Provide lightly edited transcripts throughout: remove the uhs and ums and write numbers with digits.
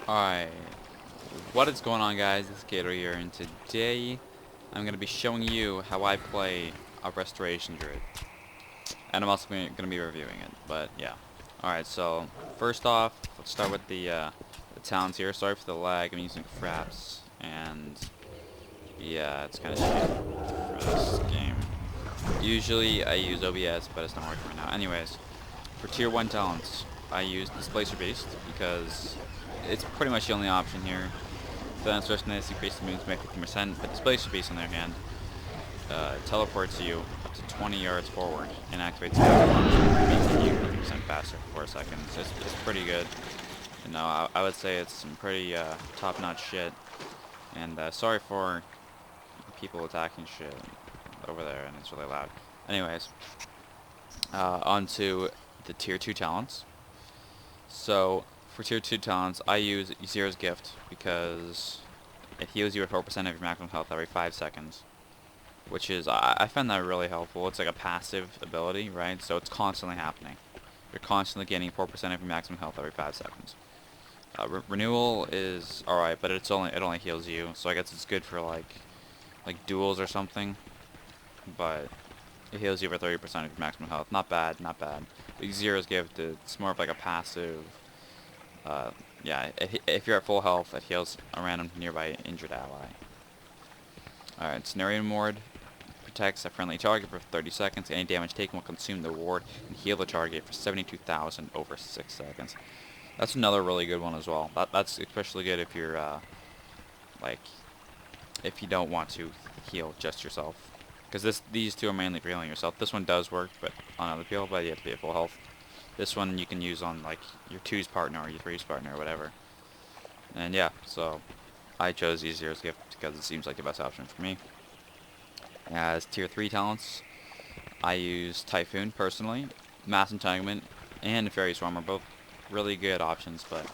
Alright, what is going on, guys? This is Gator here, and today I'm going to be showing you how I play a Restoration Druid. And I'm also going to be reviewing it, but yeah. Alright, so first off, let's start with the talents here. Sorry for the lag, I'm using fraps, and yeah, it's kind of shitty for this game. Usually I use OBS, but it's not working right now. Anyways, for tier 1 talents, I use Displacer Beast because it's pretty much the only option here. Then Swiftness increases moves by 50%, but Displacer Beast on their hand teleports you up to 20 yards forward and activates making you 50% faster for 4 seconds. It's pretty good. You know, I would say it's some pretty top-notch shit. And sorry for people attacking shit over there, and it's really loud. Anyways, on to the tier 2 talents. So for tier 2 talents, I use Zero's Gift because it heals you with 4% of your maximum health every 5 seconds. Which is, I find that really helpful. It's like a passive ability, right? So it's constantly happening. You're constantly gaining 4% of your maximum health every 5 seconds. Renewal is alright, but it only heals you, so I guess it's good for like duels or something. But it heals you for 30% of your maximum health. Not bad, not bad. But Zero's Gift, it's more of like a passive. Yeah, if you're at full health, it heals a random nearby injured ally. Alright, Scenario Ward protects a friendly target for 30 seconds. Any damage taken will consume the ward and heal the target for 72,000 over 6 seconds. That's another really good one as well. That's especially good if you're, like, if you don't want to heal just yourself. Because these two are mainly for healing yourself. This one does work, but on other people, but you have to be at full health. This one you can use on, like, your 2's partner or your 3's partner or whatever. And yeah, so I chose Zero's Gift because it seems like the best option for me. As tier 3 talents, I use Typhoon personally. Mass Entanglement and Fairy Swarm are both really good options, but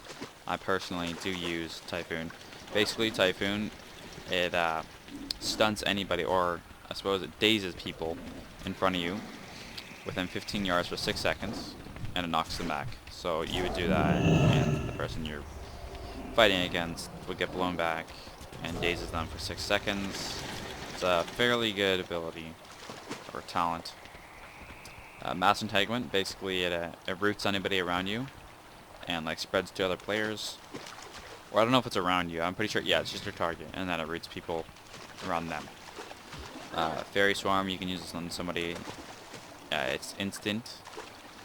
I personally do use Typhoon. Basically, Typhoon, it stunts anybody, or I suppose it dazes people in front of you within 15 yards for 6 seconds, and it knocks them back. So you would do that, and the person you're fighting against would get blown back and dazes them for 6 seconds. It's a fairly good ability or talent. Mass Entanglement, basically it roots anybody around you and like spreads to other players. Or I don't know if it's around you. I'm pretty sure, yeah, it's just your target, and then it roots people around them. Fairy Swarm, you can use this on somebody. It's instant,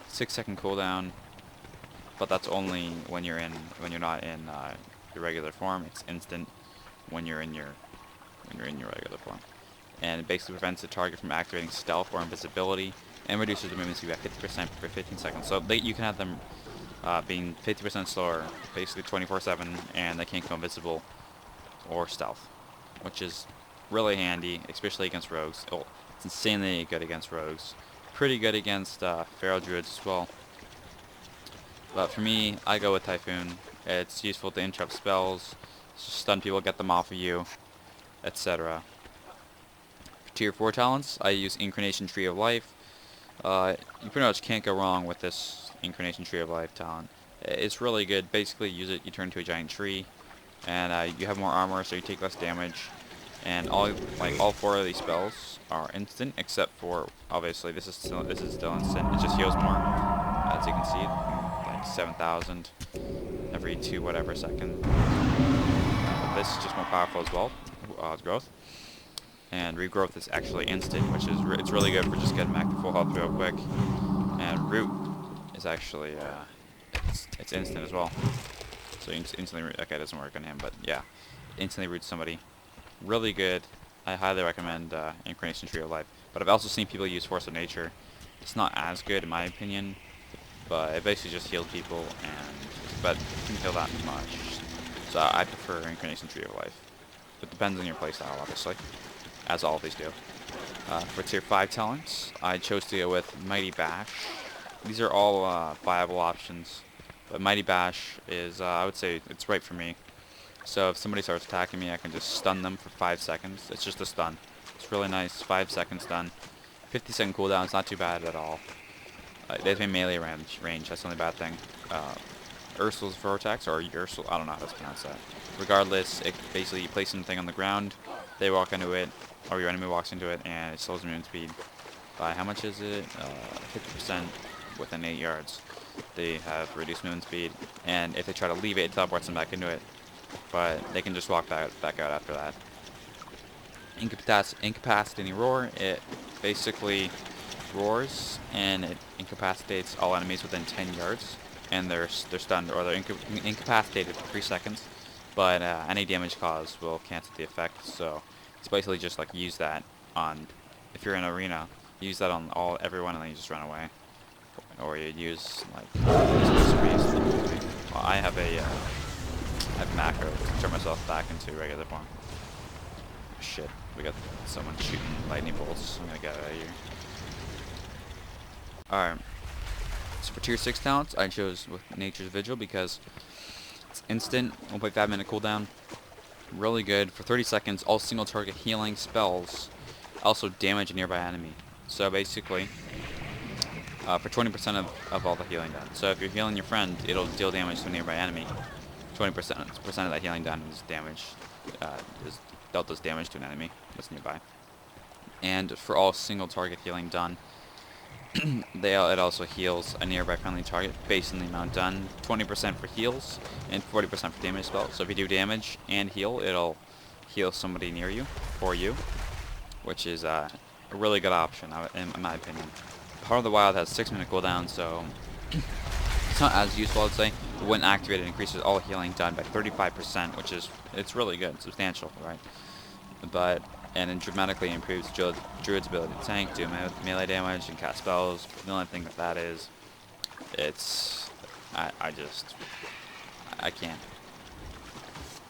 6-second cooldown, but that's only when you're not in your regular form. It's instant when you're in your regular form, and it basically prevents the target from activating stealth or invisibility, and reduces the movement speed by 50% for 15 seconds. So you can have them being 50% slower, basically 24/7, and they can't go invisible or stealth, which is really handy, especially against rogues. Oh, it's insanely good against rogues. Pretty good against feral druids as well. But for me, I go with Typhoon. It's useful to interrupt spells, stun people, get them off of you, etc. For tier 4 talents, I use Incarnation Tree of Life. You pretty much can't go wrong with this Incarnation Tree of Life talent. It's really good. Basically, use it, you turn into a giant tree, and you have more armor, so you take less damage. And all 4 of these spells are instant, except for obviously this is still instant. It just heals more, as you can see, like 7,000 every 2 whatever second. This is just more powerful as well. Growth. And regrowth is actually instant, which is it's really good for just getting back to full health real quick. And root is actually it's instant as well. So you can instantly okay, it doesn't work on him, but yeah, instantly root somebody. Really good. I highly recommend Incarnation Tree of Life. But I've also seen people use Force of Nature. It's not as good in my opinion, but it basically just heals people, but it can heal that much. So I prefer Incarnation Tree of Life. It depends on your playstyle, obviously, as all of these do. For tier 5 talents, I chose to go with Mighty Bash. These are all viable options, but Mighty Bash is, I would say, it's right for me. So if somebody starts attacking me, I can just stun them for 5 seconds. It's just a stun. It's really nice, 5-second stun. 50-second cooldown is not too bad at all. They have melee range, that's the only bad thing. Ursul's Vortex, or Ursul, I don't know how to pronounce that. Regardless, it basically you place something on the ground, they walk into it, or your enemy walks into it, and it slows movement speed by, how much is it? 50% within 8 yards. They have reduced movement speed, and if they try to leave it, it teleports them back into it. But they can just walk back out after that. Incapacitating Roar, it basically roars, and it incapacitates all enemies within 10 yards. And they're stunned, or they're incapacitated for 3 seconds. But any damage caused will cancel the effect, so it's basically just like use that on, if you're in an arena, use that on everyone and then you just run away. Or you use like well, I have a macro to turn myself back into regular form. Shit, we got someone shooting lightning bolts. I'm gonna get out of here. Alright. So for tier 6 talents, I chose with Nature's Vigil because it's instant, 1.5 minute cooldown. Really good. For 30 seconds, all single target healing spells also damage a nearby enemy. So basically, for 20% of all the healing done. So if you're healing your friend, it'll deal damage to a nearby enemy. 20% of that healing done is damage, is dealt as damage to an enemy that's nearby. And for all single target healing done, it also heals a nearby friendly target based on the amount done. 20% for heals and 40% for damage spells. So if you do damage and heal, it'll heal somebody near you for you, which is a really good option in my opinion. Heart of the Wild has 6-minute cooldown, so it's not as useful, I'd say. But when activated, it increases all healing done by 35%, which is, it's really good, substantial, right? And it dramatically improves Druid's ability to tank, do melee damage, and cast spells. The only thing with that is, I can't.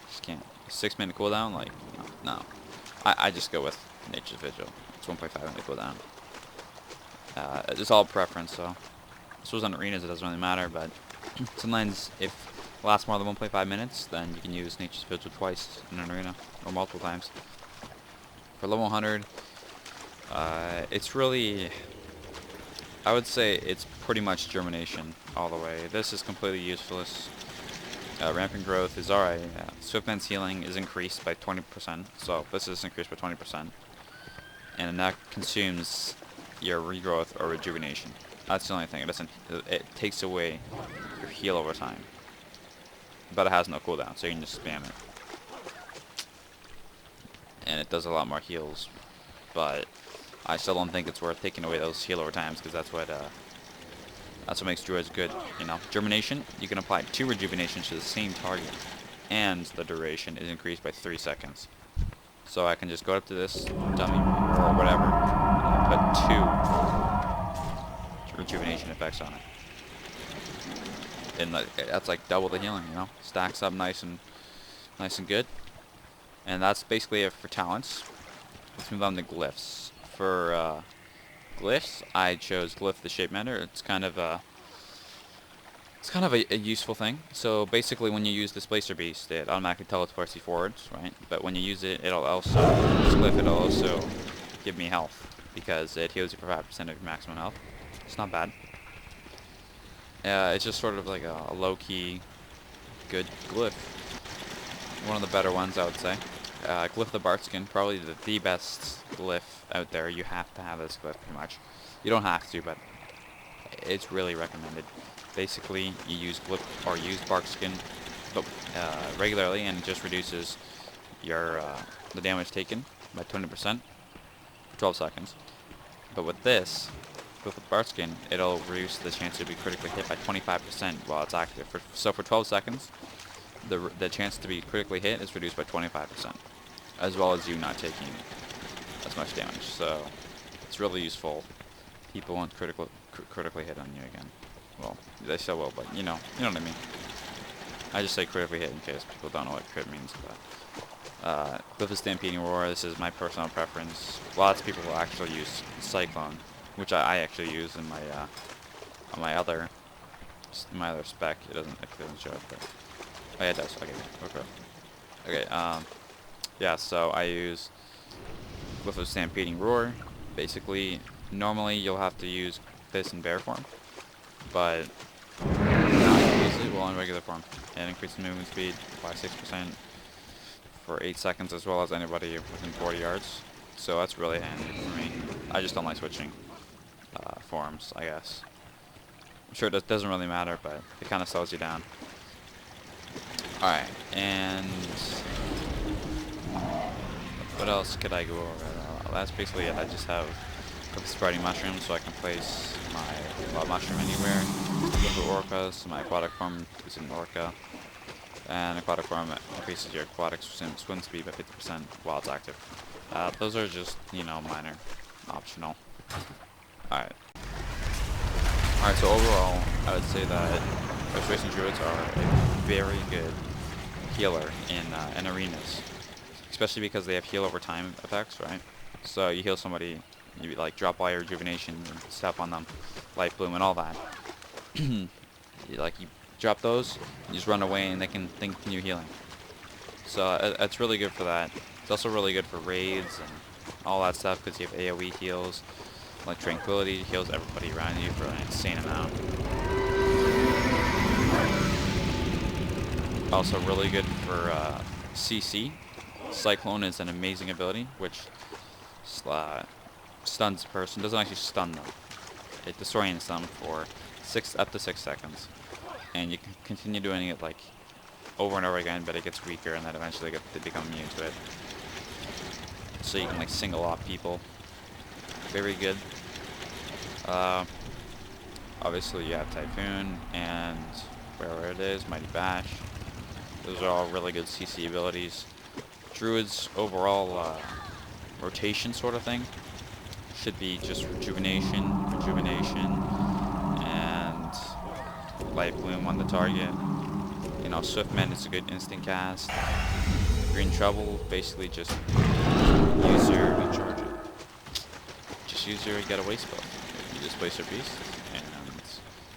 Just can't. 6-minute cooldown, like, no. I just go with Nature's Vigil. It's 1.5 minute cooldown. It's all preference, so this was on arenas, it doesn't really matter, but sometimes if it lasts more than 1.5 minutes, then you can use Nature's Vigil twice in an arena, or multiple times. For level 100, it's really, I would say it's pretty much Germination all the way. This is completely useless. Rampant Growth is alright. Swiftman's healing is increased by 20%, so this is increased by 20%. And that consumes your regrowth or rejuvenation. That's the only thing. It takes away your heal over time. But it has no cooldown, so you can just spam it. And it does a lot more heals, but I still don't think it's worth taking away those heal over times, because that's what makes druids good, you know. Germination, you can apply 2 rejuvenations to the same target, and the duration is increased by 3 seconds. So I can just go up to this dummy or whatever, and put 2 rejuvenation effects on it, and that's like double the healing, you know. Stacks up nice and good. And that's basically it for talents. Let's move on to glyphs. For glyphs, I chose Glyph the Shape Matter. It's kind of a useful thing. So basically, when you use Displacer Beast, it automatically teleports you forwards, right? But when you use it, it'll also give me health, because it heals you for 5% of your maximum health. It's not bad. It's just sort of like a low-key good glyph. One of the better ones, I would say. Glyph the Bartskin, probably the best glyph out there. You have to have this glyph, pretty much. You don't have to, but it's really recommended. Basically, you use glyph or use Barkskin regularly, and it just reduces your the damage taken by 20% for 12 seconds. But with this, with the Barkskin, it'll reduce the chance to be critically hit by 25% while it's active. So for 12 seconds, the chance to be critically hit is reduced by 25%, as well as you not taking as much damage. So it's really useful. People won't critically hit on you again. Well, they still will, but you know what I mean. I just say critically hit in case people don't know what crit means. But Glyph of Stampeding Roar, this is my personal preference. Lots of people will actually use Cyclone, which I actually use in my on my other spec. It doesn't show it, but oh yeah, it does. Okay. Yeah, so I use Glyph of Stampeding Roar. Basically, normally you'll have to use this in bear form, but now I use it, well in regular form. And increases movement speed by 6% for 8 seconds, as well as anybody within 40 yards. So that's really handy for me. I just don't like switching forms, I guess. I'm sure it doesn't really matter, but it kind of slows you down. Alright, and what else could I go over? That's basically it. I just have the spreading mushrooms, so I can place my wild mushroom anywhere. With orcas, my aquatic form is an orca, and aquatic form increases your aquatic swim speed by 50% while it's active. Those are just, you know, minor, optional. Alright. Alright, so overall, I would say that Restoration Druids are a very good healer in arenas. Especially because they have heal over time effects, right? So you heal somebody, you like drop all your rejuvenation, step on them, light bloom and all that. you drop those, you just run away and they can continue healing. So it's really good for that. It's also really good for raids and all that stuff because you have AoE heals, like Tranquility heals everybody around you for an insane amount. Also really good for CC. Cyclone is an amazing ability, which stuns a person. Doesn't actually stun them. It disorients them for up to 6 seconds. And you can continue doing it like over and over again, but it gets weaker, and then eventually they become immune to it. So you can like single off people. Very good. Obviously you have Typhoon and wherever it is, Mighty Bash. Those are all really good CC abilities. Druids overall rotation sort of thing should be just rejuvenation, and light bloom on the target. You know, Swiftman is a good instant cast. Green Trouble, basically just use your recharge it. Just use your getaway spell. You displace your beast and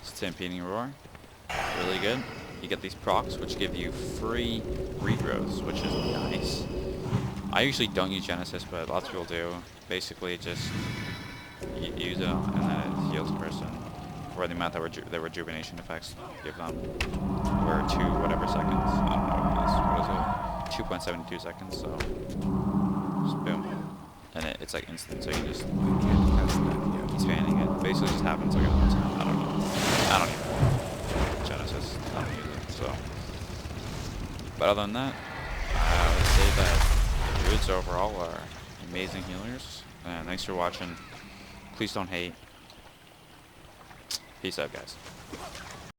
Stampeding Roar. Really good. You get these procs, which give you free regrowths, which is nice. I usually don't use Genesis, but lots of people do. Basically, just use it and then it heals the person for the amount that the rejuvenation effects give them. Or 2 whatever seconds. I don't know what it is. What is it? 2.72 seconds, so just boom. And it's like instant, so you just keep spanning it. Basically just happens like all the time. I don't know. I don't even know. Genesis, I don't use it, so. But other than that, I would say that Druids overall are amazing healers. And thanks for watching. Please don't hate. Peace out, guys.